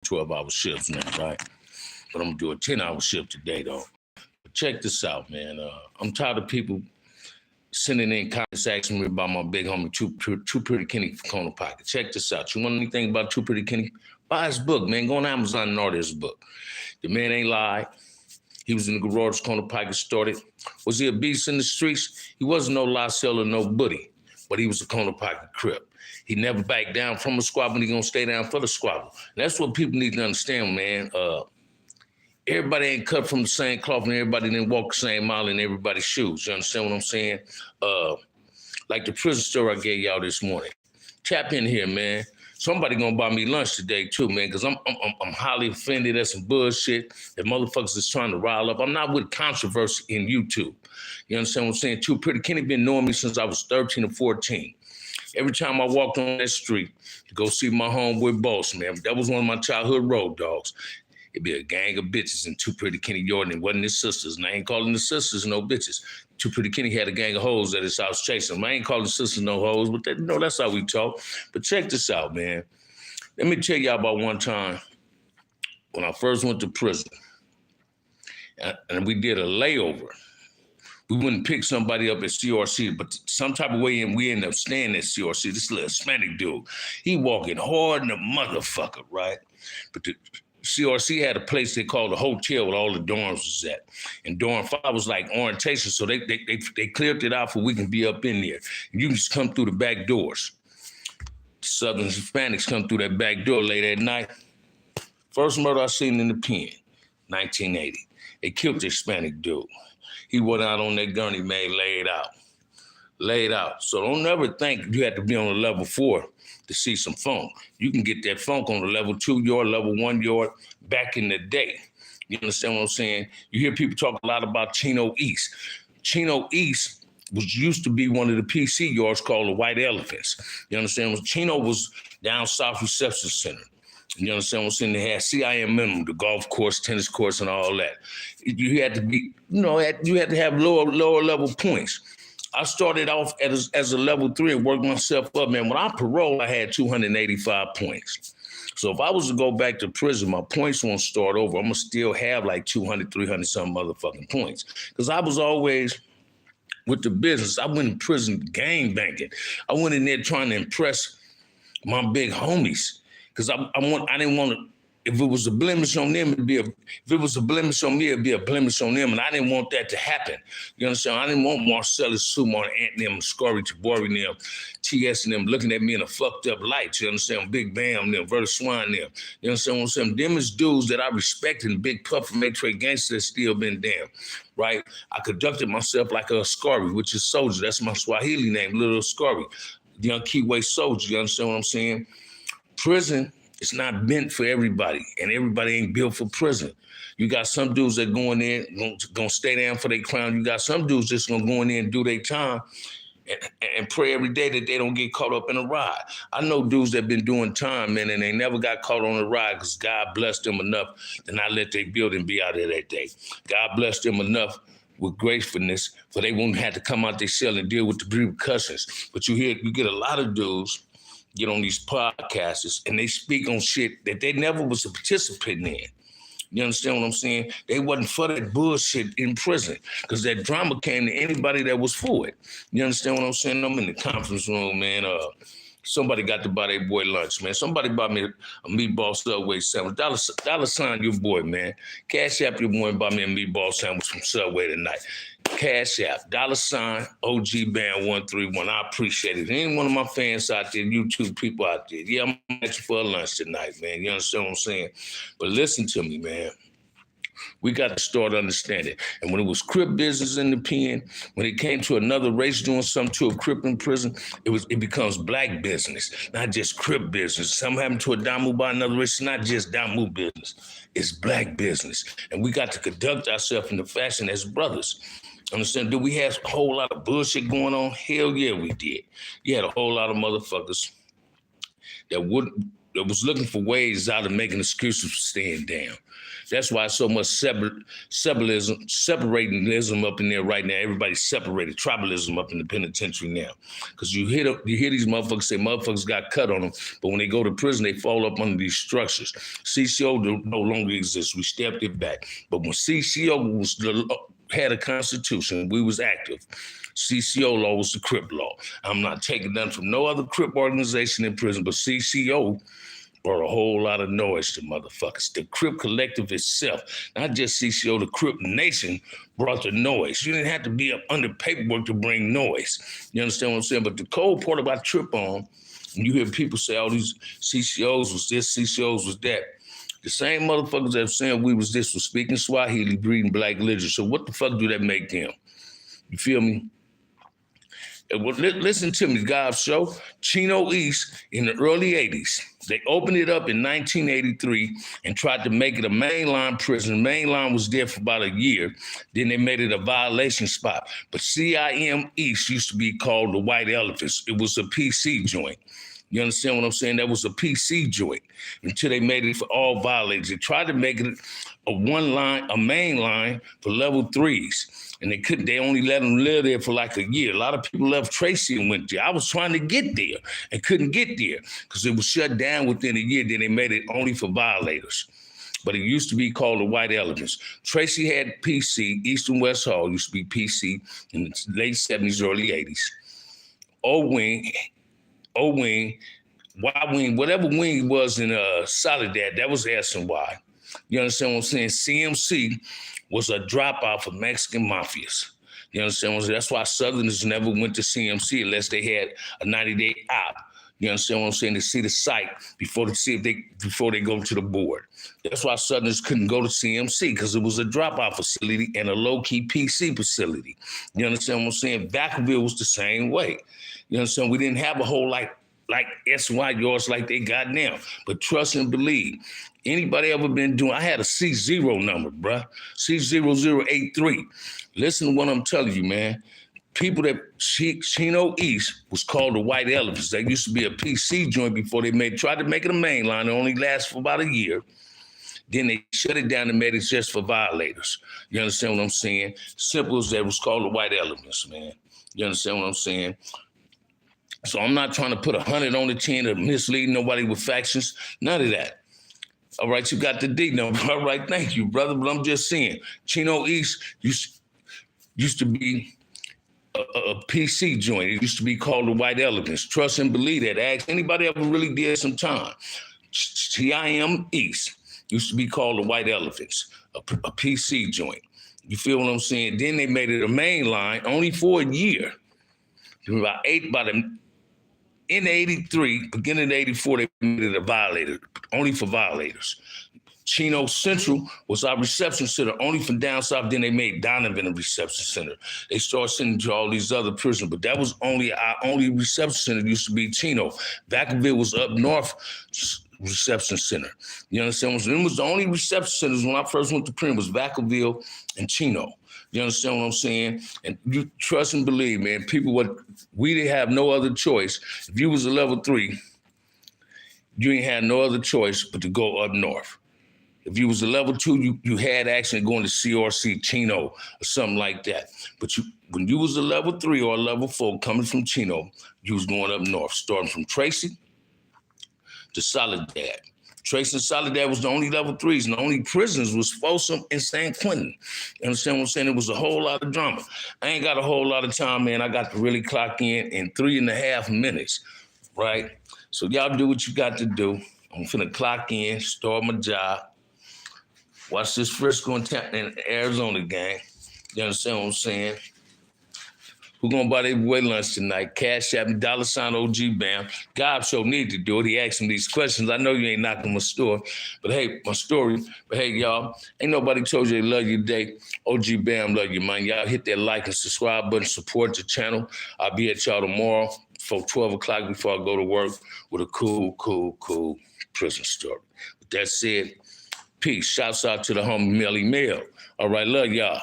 12-hour shifts now, right? But I'm gonna do a 10-hour shift today, though. But check this out, man. I'm tired of people sending in comments asking me about my big homie, Too Pretty Kenny from Corner Pocket. Check this out. You want anything about Too Pretty Kenny? Buy his book, man. Go on Amazon and order his book. The man ain't lied. He was in the garage, Corner Pocket started. Was he a beast in the streets? He wasn't no lie seller, no buddy, but he was a Corner Pocket crip. He never backed down from a squabble. He gonna stay down for the squabble. And that's what people need to understand, man. Everybody ain't cut from the same cloth, and everybody didn't walk the same mile in everybody's shoes. You understand what I'm saying? Like the prison story I gave y'all this morning. Tap in here, man. Somebody gonna buy me lunch today too, man, because I'm highly offended at some bullshit that motherfuckers is trying to rile up. I'm not with controversy in YouTube. You understand what I'm saying? Too Pretty Kenny been knowing me since I was 13 or 14. Every time I walked on that street to go see my homeboy Boss, man, that was one of my childhood road dogs. It'd be a gang of bitches and Too Pretty Kenny Jordan. It wasn't his sisters, and I ain't calling the sisters no bitches. Too Pretty Kenny had a gang of hoes at his house chasing him. I ain't calling the sisters no hoes, but that's how we talk. But check this out, man. Let me tell y'all about one time when I first went to prison, and we did a layover. We wouldn't pick somebody up at CRC, but some type of way, and we ended up staying at CRC. This little Hispanic dude, he walking hard in the motherfucker, right? But the CRC had a place they called a hotel where all the dorms was at. And dorm 5 was like orientation, so they cleared it out for we can be up in there. You can just come through the back doors. Southern Hispanics come through that back door late at night. First murder I seen in the pen, 1980. They killed the Hispanic dude. He went out on that gurney, man, laid out. So don't never think you have to be on a level 4 to see some funk. You can get that funk on the level 2 yard, level 1 yard back in the day. You understand what I'm saying? You hear people talk a lot about Chino East. Chino East used to be one of the PC yards called the White Elephants. You understand? Chino was down South Reception Center. You understand what I'm saying? They had CIM minimum, the golf course, tennis courts, and all that. You had to be, you had to have lower level points. I started off as a level 3 and worked myself up, man. When I paroled, I had 285 points. So if I was to go back to prison, my points won't start over. I'm going to still have like 200, 300 some motherfucking points. Because I was always with the business. I went in prison gang banging. I went in there trying to impress my big homies. Because I didn't want to, if it was a blemish on them, if it was a blemish on me, it'd be a blemish on them. And I didn't want that to happen. You understand? I didn't want Marcellus, Sumar, Ant, them, Scurry, Tabori, them, TS, and them looking at me in a fucked up light. You understand? Big Bam, them, Verta Swine, them. You understand what I'm saying? Them is dudes that I respect, and Big Puff and Make Gangster that's still been damn, right? I conducted myself like a Scurry, which is soldier. That's my Swahili name, Little Scurry. Young Keyway soldier. You understand what I'm saying? Prison is not meant for everybody, and everybody ain't built for prison. You got some dudes that go in there, gonna stay down for their crown. You got some dudes just gonna go in there and do their time and pray every day that they don't get caught up in a ride. I know dudes that been doing time, man, and they never got caught on a ride because God blessed them enough to not let their building be out there that day. God blessed them enough with gracefulness for they won't have to come out their cell and deal with the repercussions. But you get a lot of dudes get on these podcasts and they speak on shit that they never was a participant in. You understand what I'm saying? They wasn't for that bullshit in prison because that drama came to anybody that was for it. You understand what I'm saying? I'm in the conference room, man. Somebody got to buy their boy lunch, man. Somebody bought me a meatball Subway sandwich. Dollar sign your boy, man. Cash App your boy and buy me a meatball sandwich from Subway tonight. Cash App, dollar sign, OG Band 131. I appreciate it. Any one of my fans out there, YouTube people out there, yeah, I'm at you for a lunch tonight, man. You understand what I'm saying? But listen to me, man. We got to start understanding. And when it was Crip business in the pen, when it came to another race doing something to a Crip in prison, it becomes black business, not just Crip business. Something happened to a Damu by another race, it's not just Damu business. It's black business. And we got to conduct ourselves in the fashion as brothers. Understand? Did we have a whole lot of bullshit going on? Hell yeah, we did. You had a whole lot of motherfuckers that wouldn't that was looking for ways out of making excuses for staying down. That's why so much separationism up in there right now. Everybody's separated, tribalism up in the penitentiary now. Because you hear these motherfuckers say motherfuckers got cut on them, but when they go to prison, they fall up under these structures. CCO no longer exists. We stepped it back. But when CCO had a constitution, we was active. CCO law was the Crip law. I'm not taking nothing from no other Crip organization in prison, but CCO brought a whole lot of noise to motherfuckers. The Crip collective itself, not just CCO, the Crip Nation brought the noise. You didn't have to be up under paperwork to bring noise. You understand what I'm saying? But the cold part about Trip On, when you hear people say all these CCOs was this, CCOs was that, the same motherfuckers that were saying we was this was speaking Swahili, breeding black literature. So what the fuck do that make them? You feel me? Well, listen to me, God's show. Chino East in the early 80s. They opened it up in 1983 and tried to make it a mainline prison. Mainline was there for about a year. Then they made it a violation spot. But CIM East used to be called the White Elephants. It was a PC joint. You understand what I'm saying? That was a PC joint until they made it for all violators. They tried to make it a main line for level 3s. And they couldn't, they only let them live there for like a year. A lot of people left Tracy and went there. I was trying to get there and couldn't get there because it was shut down within a year. Then they made it only for violators. But it used to be called the White Elephants. Tracy had PC, East and West Hall used to be PC in the late 70s, early 80s. O-Wing, Y-Wing, whatever wing was in Soledad, that was S&Y. You understand what I'm saying? CMC was a dropout for Mexican mafias. You understand what I'm saying? That's why Southerners never went to CMC unless they had a 90-day out. You understand what I'm saying? To see the site before they go to the board. That's why Southerners couldn't go to CMC because it was a dropout facility and a low-key PC facility. You understand what I'm saying? Vacaville was the same way. You understand? We didn't have a whole like SY yards like they got now. But trust and believe. Anybody ever been doing, I had a C0 number, bruh. C0083. Listen to what I'm telling you, man. People that Chino East was called the White Elephants. That used to be a PC joint before they tried to make it a main line. It only lasted for about a year. Then they shut it down and made it just for violators. You understand what I'm saying? Simple as that, was called the White Elephants, man. You understand what I'm saying? So I'm not trying to put 100 on the 10 or mislead nobody with factions. None of that. All right, you got the D number. All right, thank you, brother. But I'm just saying, Chino East used to be a PC joint. It used to be called the White Elephants. Trust and believe that. Ask anybody ever really did some time. CIM East used to be called the White Elephants, a PC joint. You feel what I'm saying? Then they made it a main line only for a year. In 83, beginning of 84, they made it a violator, only for violators. Chino Central was our reception center, only from down south. Then they made Donovan a reception center. They started sending to all these other prisons, but that was our only reception center used to be Chino. Vacaville was up north reception center. You understand what I'm saying? It was the only reception centers when I first went to prison was Vacaville and Chino. You understand what I'm saying? And you trust and believe, man. We didn't have no other choice. If you was a level 3, you ain't had no other choice but to go up north. If you was a level 2, you had actually going to CRC, Chino, or something like that. But when you was a level 3 or a level 4 coming from Chino, you was going up north, starting from Tracy to Soledad. Tracy and Soledad was the only level 3s, and the only prisons was Folsom and San Quentin. You understand what I'm saying? It was a whole lot of drama. I ain't got a whole lot of time, man. I got to really clock in 3.5 minutes, right? So y'all do what you got to do. I'm finna clock in, start my job. Watch this Frisco and Arizona gang. You understand what I'm saying? Who gonna buy their boy lunch tonight? Cash App, $ OG Bam. God so need to do it. He asked me these questions. I know you ain't knocking my store, but hey, my story. But hey, y'all, ain't nobody told you they love you today. OG Bam love you, man. Y'all hit that like and subscribe button, support the channel. I'll be at y'all tomorrow for 12 o'clock before I go to work with a cool prison story. With that said, peace. Shouts out to the homie Melly Mel. All right, love y'all.